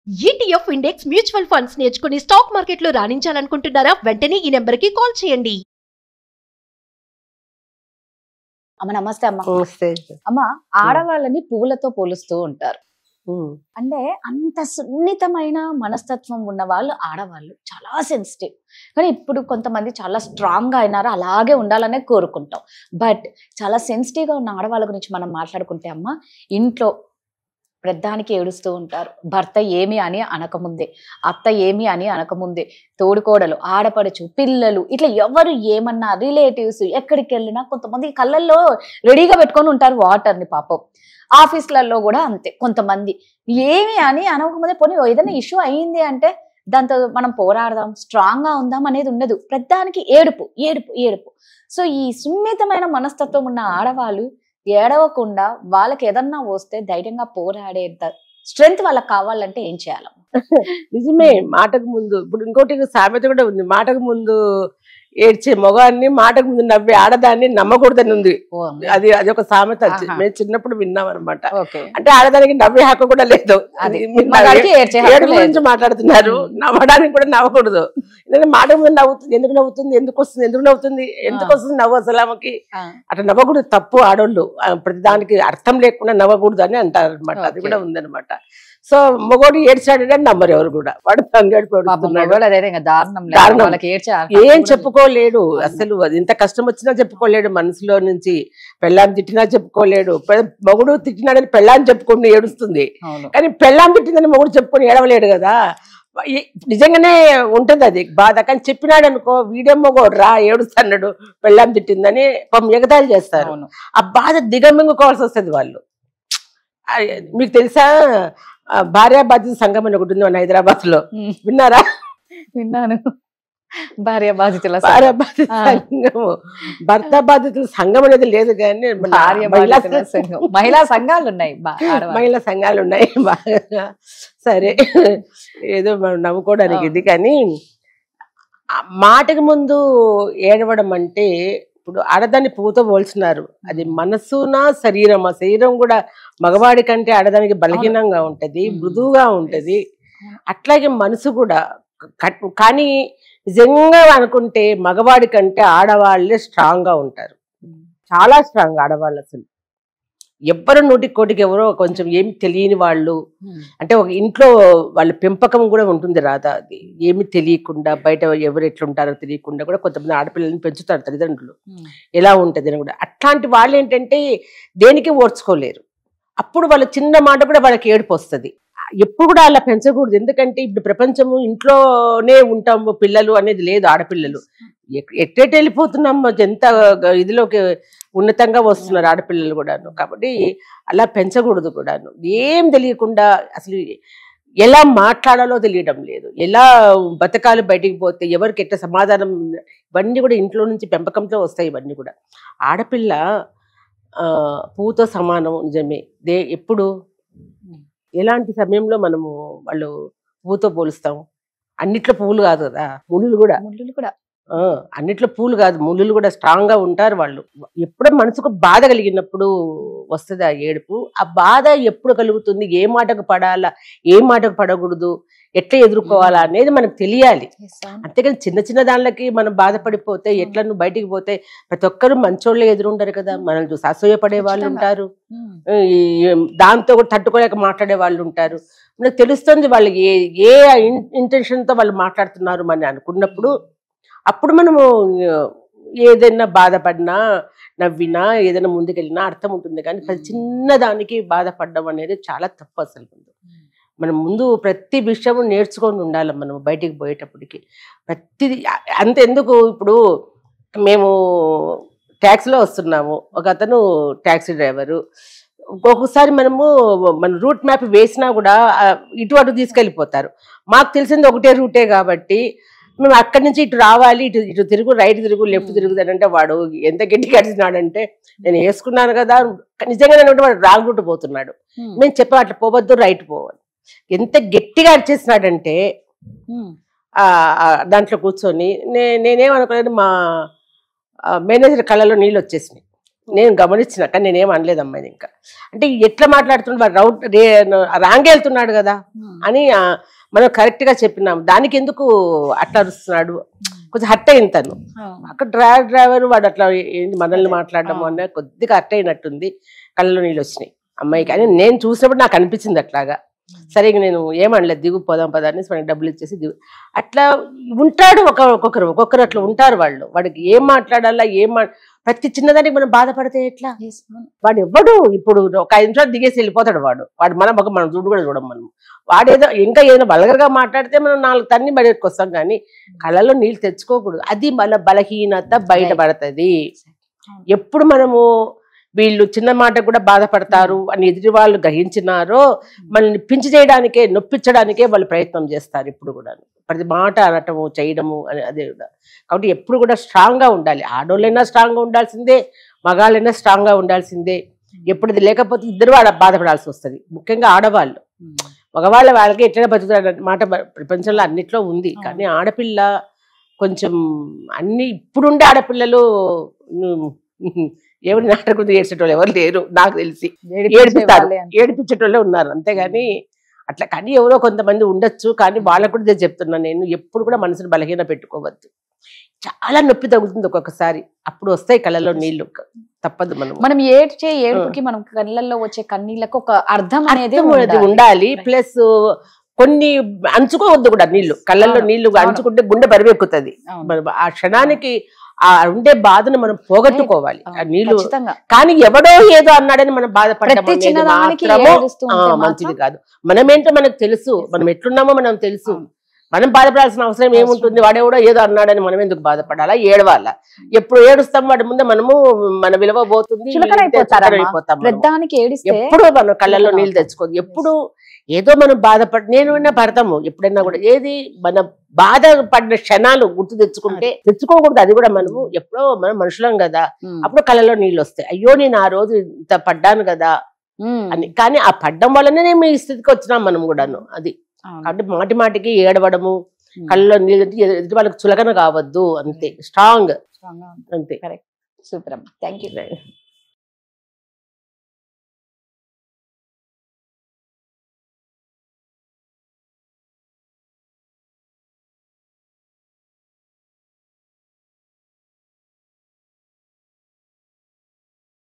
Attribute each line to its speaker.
Speaker 1: ETF index mutual funds నేర్చుకుని stock మార్కెట్లో రాణించాలనుకుంటున్నారా? వెంటనే ఈ నెంబర్కి కాల్ చేయండి.
Speaker 2: అమ్మ నమస్తే అమ్మ.
Speaker 3: నమస్తే.
Speaker 2: అమ్మ, ఆడవాళ్ళని పువ్వులతో పోలుస్తూ ఉంటారు. అంటే అంత సున్నితమైన మనస్తత్వం ఉన్న వాళ్ళు ఆడవాళ్ళు, చాలా సెన్సిటివ్. కానీ ఇప్పుడు కొంతమంది చాలా స్ట్రాంగ్ గా అయినారు, అలాగే ఉండాలనే కోరుకుంటాం. బట్ చాలా సెన్సిటివ్ గా ఉన్న ఆడవాళ్ళ గురించి మనం మాట్లాడుకుంటే అమ్మ, ఇంట్లో ప్రధానికి ఏడుస్తూ ఉంటారు. భర్త ఏమి అని అనకముందే, అత్త ఏమి అని అనకముందే, తోడుకోడలు, ఆడపడుచు, పిల్లలు, ఇట్లా ఎవరు ఏమన్నా, రిలేటివ్స్ ఎక్కడికి వెళ్ళినా కొంతమంది కళ్ళల్లో రెడీగా పెట్టుకొని ఉంటారు వాటర్ని. పాపం ఆఫీస్లలో కూడా అంతే. కొంతమంది ఏమి అని అనకముందే, పోనీ ఏదైనా ఇష్యూ అయ్యింది అంటే దాంతో మనం పోరాడదాం, స్ట్రాంగ్ గా ఉందాం అనేది ఉండదు. ప్రధానికి ఏడుపు ఏడుపు ఏడుపు. సో ఈ సున్నితమైన మనస్తత్వం ఉన్న ఆడవాళ్ళు ఏడవకుండా వాళ్ళకి ఏదన్నా వస్తే ధైర్యంగా పోరాడేంత స్ట్రెంగ్త్ వాళ్ళకి కావాలంటే ఏం చేయాలి?
Speaker 3: నిజమే. మాటకు ముందు ఇప్పుడు ఇంకోటి సామెత కూడా ఉంది, మాటకు ముందు ఏడ్చే మగవాన్ని మాటకు ముందు నవ్వే ఆడదాన్ని నమ్మకూడదని ఉంది. అది అది ఒక సామెత. మేము చిన్నప్పుడు విన్నాం అనమాట. అంటే ఆడదానికి నవ్వే హక్కు కూడా లేదు. ఏడు గురించి మాట్లాడుతున్నారు, నవ్వడానికి కూడా నవ్వకూడదు. ఎందుకంటే మాటకు ముందు నవ్వుతుంది, ఎందుకు నవ్వుతుంది, ఎందుకు వస్తుంది, ఎందుకు నవ్వుతుంది, ఎందుకు వస్తుంది నవ్వు అసలు ఆమెకి? అట్లా నవ్వకూడదు, తప్పు. ఆడోళ్ళు ప్రతిదానికి అర్థం లేకుండా నవ్వకూడదు అని అంటారు అనమాట. అది కూడా ఉందనమాట. సో మగోడు ఏడ్చాడని నమ్మరు ఎవరు కూడా. వాడు ఏం చెప్పుకోలేడు అసలు. అది ఎంత కష్టం వచ్చినా చెప్పుకోలేడు, మనసులో నుంచి పెళ్ళాన్ని తిట్టినా చెప్పుకోలేడు. మగుడు తిట్టినాడని పెళ్ళాన్ని చెప్పుకొని ఏడుస్తుంది, కానీ పెళ్ళాన్ని తిట్టిందని మగుడు చెప్పుకొని ఏడవలేడు కదా. నిజంగానే ఉంటది అది బాధ. కానీ చెప్పినాడు అనుకో, వీడేమో రా ఏడుస్తున్నాడు పెళ్ళాన్ని తిట్టిందని ఎగతాళి చేస్తారు. ఆ బాధ దిగమింగుకోవాల్సి వస్తుంది వాళ్ళు. మీకు తెలుసా, భార్య బాధితుల సంఘం అని ఒకటి ఉంది మన హైదరాబాద్ లో, విన్నారా?
Speaker 2: విన్నాను. భార్య బాధితుల
Speaker 3: సంఘము, భర్త బాధితుల సంఘం అనేది లేదు కానీ
Speaker 2: మహిళా సంఘాలు ఉన్నాయి,
Speaker 3: మహిళా సంఘాలు ఉన్నాయి బాగా. సరే, ఏదో మనం నవ్వుకోవడానికి ఇది. కానీ మాటకు ముందు ఏడవడం అంటే, ఇప్పుడు ఆడదాన్ని పువ్వుతో పోల్చినారు. అది మనసునా శరీరం. ఆ శరీరం కూడా మగవాడి కంటే ఆడదానికి బలహీనంగా ఉంటది, మృదువుగా ఉంటది. అట్లాగే మనసు కూడా. కానీ నిజంగా అనుకుంటే మగవాడి కంటే ఆడవాళ్ళే స్ట్రాంగ్ గా ఉంటారు, చాలా స్ట్రాంగ్ ఆడవాళ్ళు. అసలు ఎవ్వరు నూటికి కోటికి ఎవరో కొంచెం ఏమి తెలియని వాళ్ళు, అంటే ఒక ఇంట్లో వాళ్ళ పెంపకం కూడా ఉంటుంది రాదా, అది ఏమి తెలియకుండా, బయట ఎవరు ఎట్లుంటారో తెలియకుండా కూడా కొంతమంది ఆడపిల్లల్ని పెంచుతారు తల్లిదండ్రులు, ఎలా ఉంటుంది అని కూడా. అట్లాంటి వాళ్ళు ఏంటంటే దేనికి ఓర్చుకోలేరు. అప్పుడు వాళ్ళ చిన్న మాట కూడా వాళ్ళకి ఏడుపు వస్తుంది. ఎప్పుడు కూడా అలా పెంచకూడదు. ఎందుకంటే ఇప్పుడు ప్రపంచము ఇంట్లోనే ఉంటాము, పిల్లలు అనేది లేదు. ఆడపిల్లలు ఎట్టేట వెళ్ళిపోతున్నాము, ఎంత ఇదిలోకి ఉన్నతంగా వస్తున్నారు ఆడపిల్లలు కూడాను. కాబట్టి అలా పెంచకూడదు కూడాను. ఏం తెలియకుండా, అసలు ఎలా మాట్లాడాలో తెలియడం లేదు, ఎలా బతకాలు, బయటికి పోతే ఎవరికి ఎట్ట సమాధానం, ఇవన్నీ కూడా ఇంట్లో నుంచి పెంపకంతో వస్తాయి. ఇవన్నీ కూడా ఆడపిల్ల పువ్వుతో సమానం. నిజమే. ఎప్పుడు ఎలాంటి సమయంలో మనము వాళ్ళు పువ్వుతో పోలుస్తాము? అన్నిట్లో పువ్వులు కాదు కదా, ముళ్ళు కూడా అన్నిట్లో పూలు కాదు, ముళ్ళు కూడా స్ట్రాంగ్ గా ఉంటారు వాళ్ళు. ఎప్పుడో మనసుకు బాధ కలిగినప్పుడు వస్తుంది ఆ ఏడుపు. ఆ బాధ ఎప్పుడు కలుగుతుంది, ఏ మాటకు పడాలా, ఏ మాటకు పడకూడదు, ఎట్లా ఎదుర్కోవాలా అనేది మనకు తెలియాలి. అంతేకాని చిన్న చిన్న దానిలకి మనం బాధపడిపోతే ఎట్లా, నువ్వు బయటికి పోతే ప్రతి ఒక్కరు మంచోళ్ళే ఎదురుంటారు కదా. మనల్ని చూసి అసూయపడే వాళ్ళు ఉంటారు, దాంతో కూడా తట్టుకోలేక మాట్లాడే వాళ్ళు ఉంటారు. మనకు తెలుస్తుంది వాళ్ళు ఏ ఇంటెన్షన్ తో వాళ్ళు మాట్లాడుతున్నారు అని అనుకున్నప్పుడు, అప్పుడు మనము ఏదైనా బాధపడినా, నవ్వినా, ఏదైనా ముందుకెళ్ళినా అర్థం ఉంటుంది. కానీ చిన్న దానికి బాధపడడం అనేది చాలా తప్పు. అసలు మనం ముందు ప్రతి విషయం నేర్చుకొని ఉండాలి మనం బయటికి పోయేటప్పటికి. ప్రతిది అంతెందుకు, ఇప్పుడు మేము ట్యాక్సీలో వస్తున్నాము, ఒక అతను ట్యాక్సీ డ్రైవరు. ఒక్కొక్కసారి మన రూట్ మ్యాప్ వేసినా కూడా ఇటు అటు తీసుకెళ్ళిపోతారు. మాకు తెలిసింది ఒకటే రూటే కాబట్టి మేము అక్కడి నుంచి ఇటు రావాలి, ఇటు తిరుగు, రైట్ తిరుగు, లెఫ్ట్ తిరుగుతానంటే వాడు ఎంత గట్టిగా అడిచినాడంటే, నేను వేసుకున్నాను కదా, నిజంగా వాడు రాంగ్ రూట్ పోతున్నాడు. మేము చెప్పాం అట్లా పోవద్దు, రైట్ పోవాలి. ఎంత గట్టిగా అరిచేసినాడంటే దాంట్లో కూర్చొని నేనేమనుకోలేదు, మా మేనేజర్ కళ్ళలో నీళ్ళు వచ్చేసినాయి. నేను గమనించిన, కానీ నేనేం అనలేదు అమ్మాయిని. ఇంకా అంటే ఎట్లా మాట్లాడుతున్నాడు వాడు, రాంగ్ వెళ్తున్నాడు కదా అని మనం కరెక్ట్ గా చెప్పినాం. దానికి ఎందుకు అట్లా అరుస్తున్నాడు, కొంచెం హర్ట్ అయింది తను. అక్కడ డ్రైవర్ వాడు అట్లా మనల్ని మాట్లాడడం అన్న కొద్దిగా హర్ట్ అయినట్టుంది, కళ్ళలో నీళ్ళు వచ్చినాయి అమ్మాయికి అని నేను చూసినప్పుడు నాకు అనిపించింది అట్లాగా. సరే నేను ఏమనలేదు, దిగు పోదాం పదాన్ని మనకి డబ్బులు ఇచ్చేసి దిగు. అట్లా ఉంటాడు ఒక్కొక్కరు అట్లా ఉంటారు వాళ్ళు. వాడికి ఏం మాట్లాడాలా ప్రతి చిన్నదానికి మనం బాధపడితే ఎట్లా? వాడు ఎవ్వడు ఇప్పుడు ఒక 5 నిమిషాలు దిగేసి వెళ్ళిపోతాడు వాడు మనం చూడు కూడా చూడం. మనం వాడేదో ఇంకా ఏదైనా బలగరగా మాట్లాడితే మనం 4 తన్ని బయటకు వస్తాం, కానీ కళ్ళలో నీళ్ళు తెచ్చుకోకూడదు. అది మన బలహీనత బయటపడుతుంది. ఎప్పుడు మనము వీళ్ళు చిన్న మాట కూడా బాధపడతారు అని ఎదుటి వాళ్ళు గ్రహించినారో మనల్ని పించి చేయడానికే, నొప్పించడానికే వాళ్ళు ప్రయత్నం చేస్తారు. ఇప్పుడు కూడా ప్రతి మాట అనటము చేయడము అని అదే కూడా. కాబట్టి ఎప్పుడు కూడా స్ట్రాంగ్ గా ఉండాలి. ఆడోళ్ళైనా స్ట్రాంగ్ గా ఉండాల్సిందే, మగాళ్ళైనా స్ట్రాంగ్ గా ఉండాల్సిందే. ఎప్పుడు ఇది లేకపోతే ఇద్దరు బాధపడాల్సి వస్తుంది, ముఖ్యంగా ఆడవాళ్ళు. వాళ్ళకి ఎట్లైనా బతుకుతారు మాట ప్రపంచంలో అన్నిట్లో ఉంది. కానీ ఆడపిల్ల కొంచెం అన్ని ఇప్పుడుండే ఆడపిల్లలు ఎవరి నాటకం ఏడ్చేటోళ్ళు ఎవరు లేరు నాకు తెలిసి. ఏడిపించేటోళ్ళే ఉన్నారు అంతేగాని అట్లా. కానీ ఎవరో కొంతమంది ఉండొచ్చు, కానీ వాళ్ళకు కూడా ఇదే చెప్తున్నా నేను, ఎప్పుడు కూడా మనసును బలహీన పెట్టుకోవద్దు. చాలా నొప్పి తగ్గుతుంది ఒక్కొక్కసారి, అప్పుడు వస్తాయి కళ్ళలో నీళ్లు, తప్పదు.
Speaker 2: మనం ఏడుపుకి మనం కళ్ళల్లో వచ్చే కన్నీళ్ళకు ఒక అర్థం అనేది
Speaker 3: ఉండాలి. ప్లస్ కొన్ని అంచుకోవద్దు కూడా, నీళ్లు కళ్ళల్లో నీళ్లు అంచుకుంటే గుండె బరువెక్కుతుంది. ఆ క్షణానికి ఆ ఉండే బాధను మనం పోగొట్టుకోవాలి ఆ నీళ్లు. కానీ ఎవడో ఏదో అన్నాడని మనం బాధపడడం మంచిది కాదు. మనమేంటో మనకు తెలుసు, మనం ఎట్లున్నామో మనం తెలుసు. మనం బాధపడాల్సిన అవసరం ఏముంటుంది? వాడెవడో ఏదో అన్నాడని మనం ఎందుకు బాధపడాలా, ఏడవాలా? ఎప్పుడు ఏడుస్తాం వాడి ముందే మనము మన విలువ పోతుంది, ఎప్పుడు మనం కళ్ళల్లో నీళ్ళు తెచ్చుకోదు. ఎప్పుడు ఏదో మనం నేనైనా పడతాము ఎప్పుడైనా కూడా. ఏది మన బాధ పడిన క్షణాలు గుర్తు తెచ్చుకోకూడదు. అది కూడా మనము ఎప్పుడో మనం మనుషులం కదా, అప్పుడు కళ్ళలో నీళ్ళు వస్తాయి. అయ్యో నేను ఆ రోజు ఇంత పడ్డాను కదా అని. కానీ ఆ పడ్డం వల్లనే మేము ఈ స్థితికి వచ్చినాం మనం కూడాను. అది కాబట్టి మాటికి ఏడవడము, కళ్ళలో నీళ్ళు ఎదుటి వాళ్ళకి చులకన కావద్దు, అంతే. స్ట్రాంగ్ అంతే.
Speaker 2: సూపర్. Thank you.